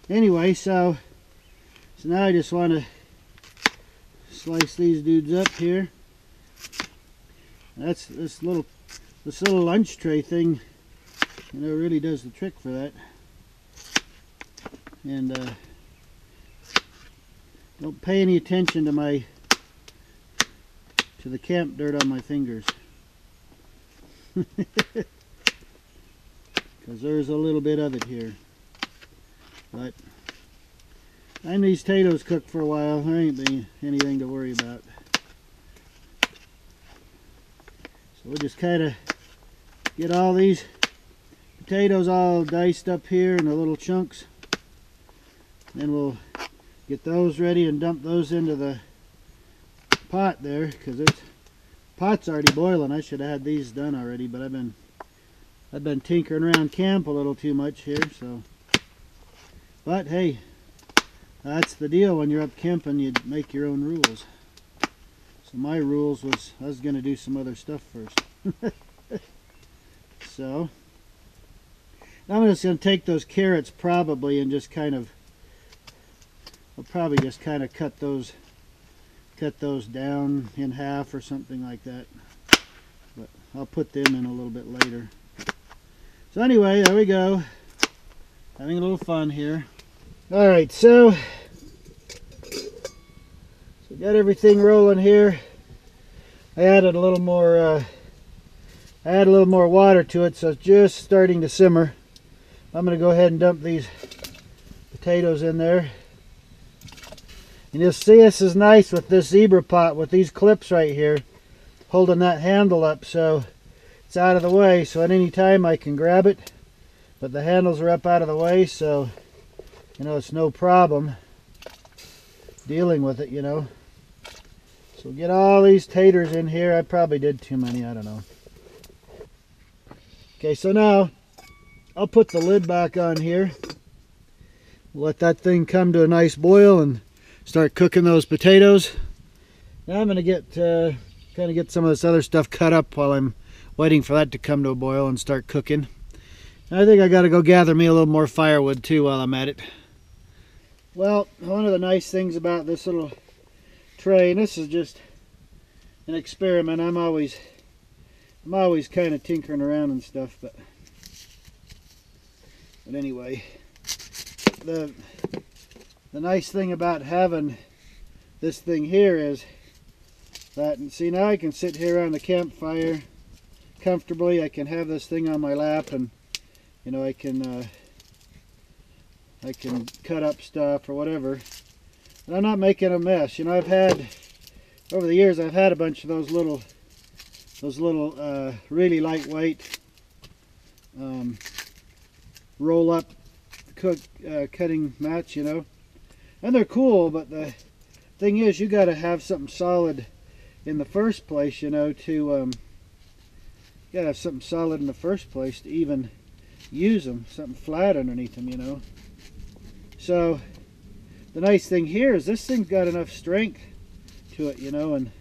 Anyway, so now I just want to slice these dudes up here. That's this little lunch tray thing, you know, really does the trick for that. And don't pay any attention to the camp dirt on my fingers, because there's a little bit of it here. But time these potatoes cook for a while, there ain't been anything to worry about. So we'll just kind of get all these potatoes all diced up here in the little chunks. Then we'll get those ready and dump those into the pot there, because this pot's already boiling. I should have had these done already, but I've been tinkering around camp a little too much here. So, but hey, that's the deal when you're up camping. You make your own rules. So my rules was I was going to do some other stuff first. So now I'm just going to take those carrots probably and just kind of, I'll probably just kind of cut those down in half or something like that. But I'll put them in a little bit later. So anyway, there we go. Having a little fun here. Alright, so got everything rolling here. I added a little more water to it, so it's just starting to simmer. I'm going to go ahead and dump these potatoes in there. And you'll see this is nice with this zebra pot with these clips right here holding that handle up, so it's out of the way, so at any time I can grab it, but the handles are up out of the way, so you know it's no problem dealing with it, you know. So get all these taters in here. I probably did too many, I don't know. Okay, so now I'll put the lid back on here. Let that thing come to a nice boil and start cooking those potatoes. Now I'm going to get kind of get some of this other stuff cut up while I'm waiting for that to come to a boil and start cooking. I think I got to go gather me a little more firewood too while I'm at it. Well, one of the nice things about this little tray, and this is just an experiment. I'm always kind of tinkering around and stuff, but anyway, the nice thing about having this thing here is that, and see, now I can sit here on the campfire comfortably. I can have this thing on my lap, and you know, I can cut up stuff or whatever, and I'm not making a mess. You know, I've had over the years, I've had a bunch of those little really lightweight roll up cutting mats, you know, and they're cool, but the thing is, you got to have something solid in the first place, you know, to you got to have something solid in the first place to even use them, something flat underneath them, you know. So the nice thing here is this thing's got enough strength to it, you know, and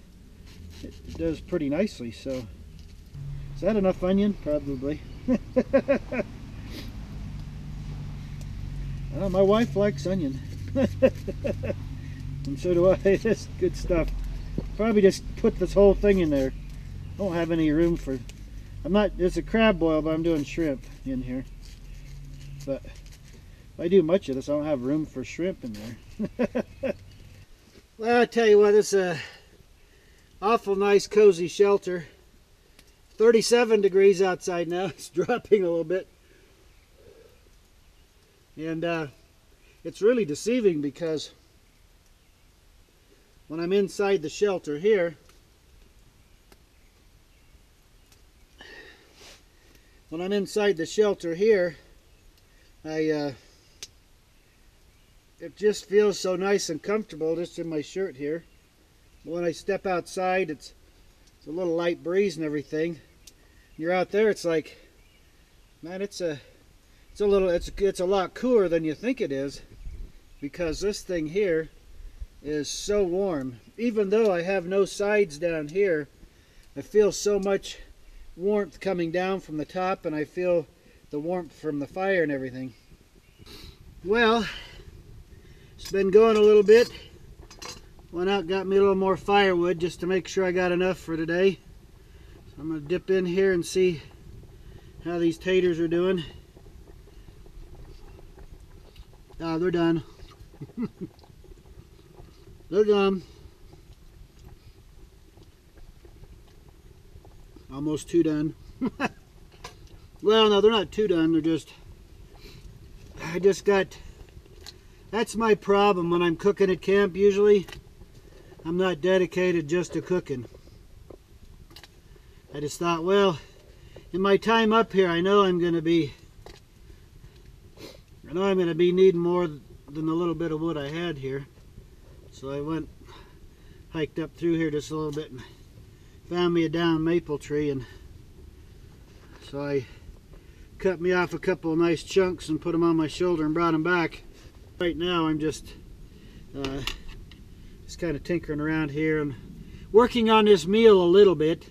it does pretty nicely. So is that enough onion? Probably. Well, my wife likes onion. And so do I. That's good stuff. Probably just put this whole thing in there. I don't have any room for, it's a crab boil, but I'm doing shrimp in here. But if I do much of this, I don't have room for shrimp in there. Well, I tell you what, it's a awful nice cozy shelter. 37 degrees outside now. It's dropping a little bit. And it's really deceiving because when I'm inside the shelter here, it just feels so nice and comfortable just in my shirt here. But when I step outside, it's a little light breeze and everything. You're out there, it's like, man, it's a lot cooler than you think it is, because this thing here is so warm. Even though I have no sides down here, I feel so much warmth coming down from the top, and I feel the warmth from the fire and everything. Well, it's been going a little bit. Went out, got me a little more firewood just to make sure I got enough for today. So I'm going to dip in here and see how these taters are doing. Oh, they're done. They're done. Almost too done. Well, no, they're not too done. They're just, that's my problem when I'm cooking at camp usually. I'm not dedicated just to cooking. I just thought, well, in my time up here, I know I'm going to be needing more than the little bit of wood I had here. So I hiked up through here just a little bit and found me a down maple tree, and so I cut me off a couple of nice chunks and put them on my shoulder and brought them back. Right now I'm just kind of tinkering around here and working on this meal a little bit.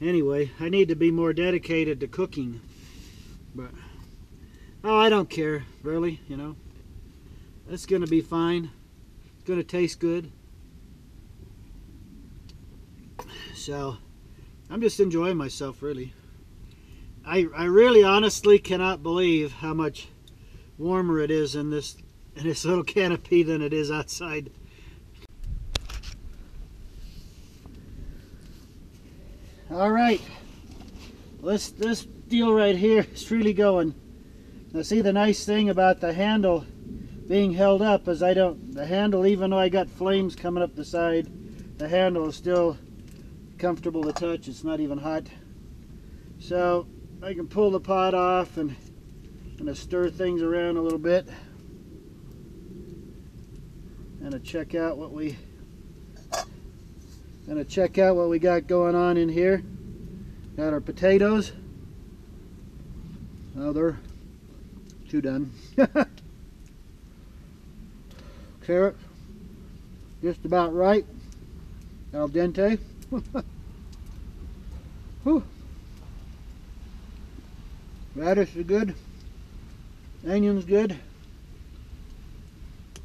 Anyway, I need to be more dedicated to cooking, but oh, I don't care really, you know. It's gonna be fine. It's gonna taste good. So I'm just enjoying myself, really. I really honestly cannot believe how much warmer it is in this little canopy than it is outside. All right, this deal right here is really going. Now see, the nice thing about the handle being held up is the handle, even though I got flames coming up the side, the handle is still comfortable to touch. It's not even hot. So I can pull the pot off and kind of stir things around a little bit and check out what we got going on in here. Got our potatoes. Oh, they're too done. Carrot, just about right. Al dente. Whew. Radish is good. Onion's good.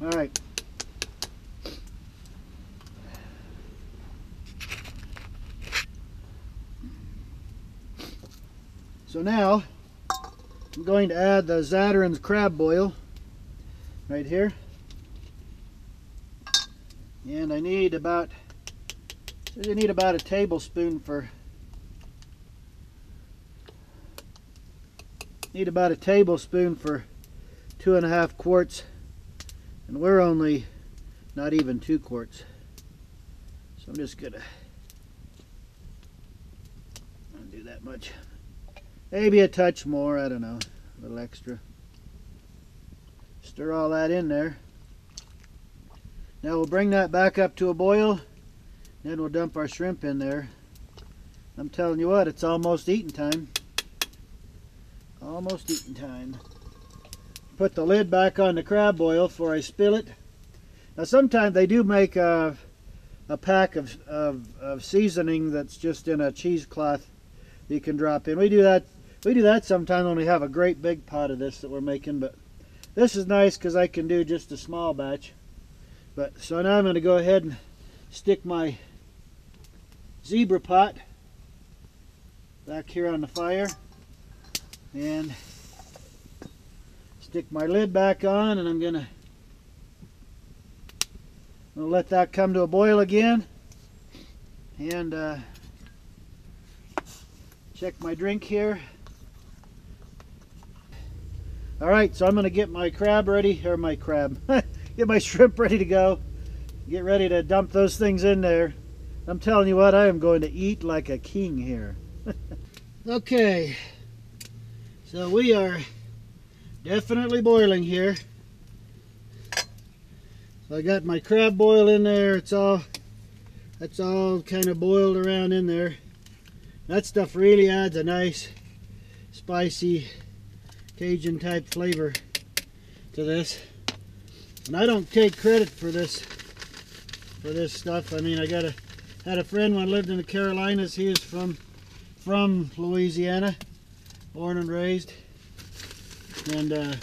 All right. So now I'm going to add the Zatarain's crab boil right here. And I need about a tablespoon for 2.5 quarts, and we're only not even 2 quarts. So I'm just gonna do that much. Maybe a touch more, I don't know, a little extra. Stir all that in there. Now we'll bring that back up to a boil, then we'll dump our shrimp in there. I'm telling you what, it's almost eating time. Almost eating time. Put the lid back on the crab boil before I spill it. Now sometimes they do make a pack of seasoning that's just in a cheesecloth that you can drop in. We do that sometimes when we have a great big pot of this that we're making, but this is nice because I can do just a small batch. But so now I'm going to go ahead and stick my zebra pot back here on the fire and stick my lid back on, and I'm going to let that come to a boil again, and check my drink here. Alright, so I'm going to get my crab ready, or my crab, get my shrimp ready to go. Get ready to dump those things in there. I'm telling you what, I am going to eat like a king here. Okay, so we are definitely boiling here. So I got my crab boil in there. That's all kind of boiled around in there. That stuff really adds a nice spicy Cajun type flavor to this. And I don't take credit for this stuff. I mean, had a friend when I lived in the Carolinas. He is from Louisiana, born and raised. And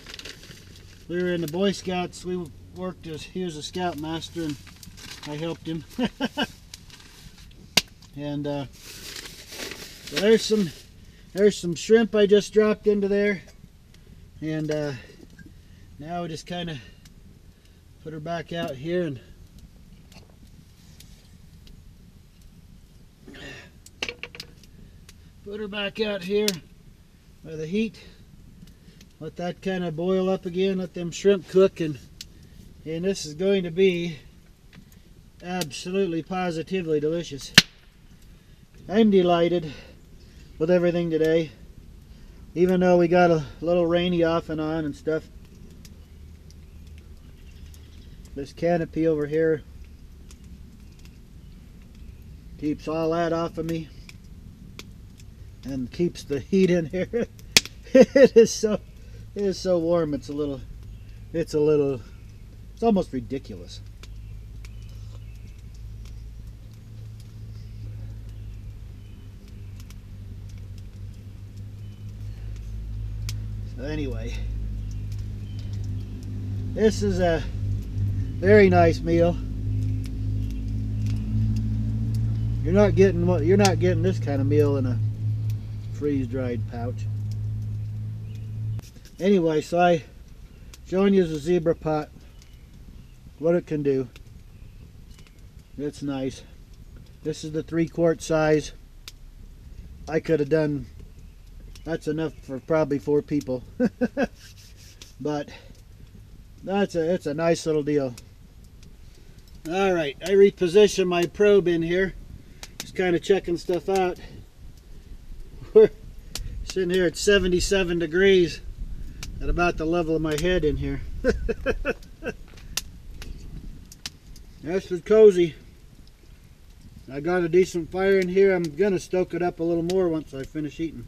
we were in the Boy Scouts. We worked as, he was a scoutmaster and I helped him. And so there's some shrimp I just dropped into there. And now we just kind of put her back out here and put her back out here by the heat. Let that kind of boil up again, let them shrimp cook, and this is going to be absolutely positively delicious. I'm delighted with everything today, even though we got a little rainy off and on and stuff. This canopy over here keeps all that off of me and keeps the heat in here. It is so warm. It's almost ridiculous. So anyway, this is a very nice meal. You're not getting this kind of meal in a freeze-dried pouch. Anyway, so I showing you the zebra pot, what it can do. It's nice. This is the 3-quart size. I could have done, that's enough for probably 4 people. But it's a nice little deal. All right, I repositioned my probe in here, just kind of checking stuff out. We're sitting here at 77 degrees at about the level of my head in here. This is cozy. I got a decent fire in here. I'm gonna stoke it up a little more once I finish eating.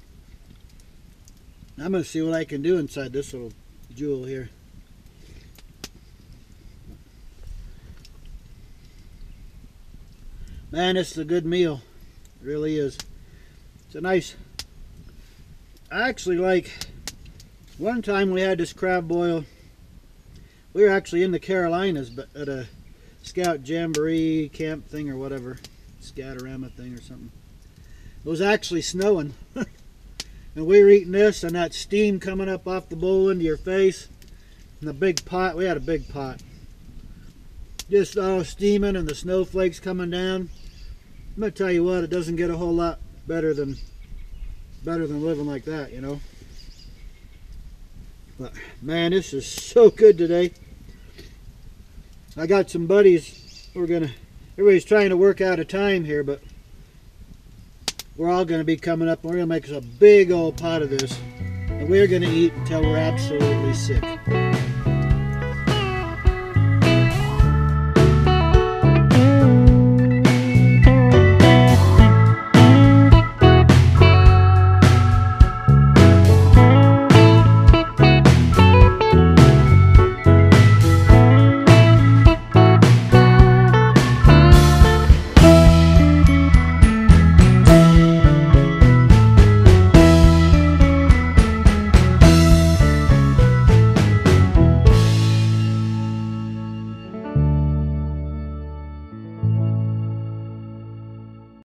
I'm gonna see what I can do inside this little jewel here. Man, this is a good meal. It really is. It's a nice, I actually like, one time we had this crab boil. We were actually in the Carolinas, but at a scout jamboree camp thing or whatever, scatorama thing or something. It was actually snowing. And we were eating this and that steam coming up off the bowl into your face. And the big pot, we had a big pot. Just all steaming and the snowflakes coming down. I'm gonna tell you what, it doesn't get a whole lot better than living like that, you know. But man, this is so good today. I got some buddies. Everybody's trying to work out a time here, but we're all gonna be coming up and we're gonna make us a big old pot of this. And we're gonna eat until we're absolutely sick.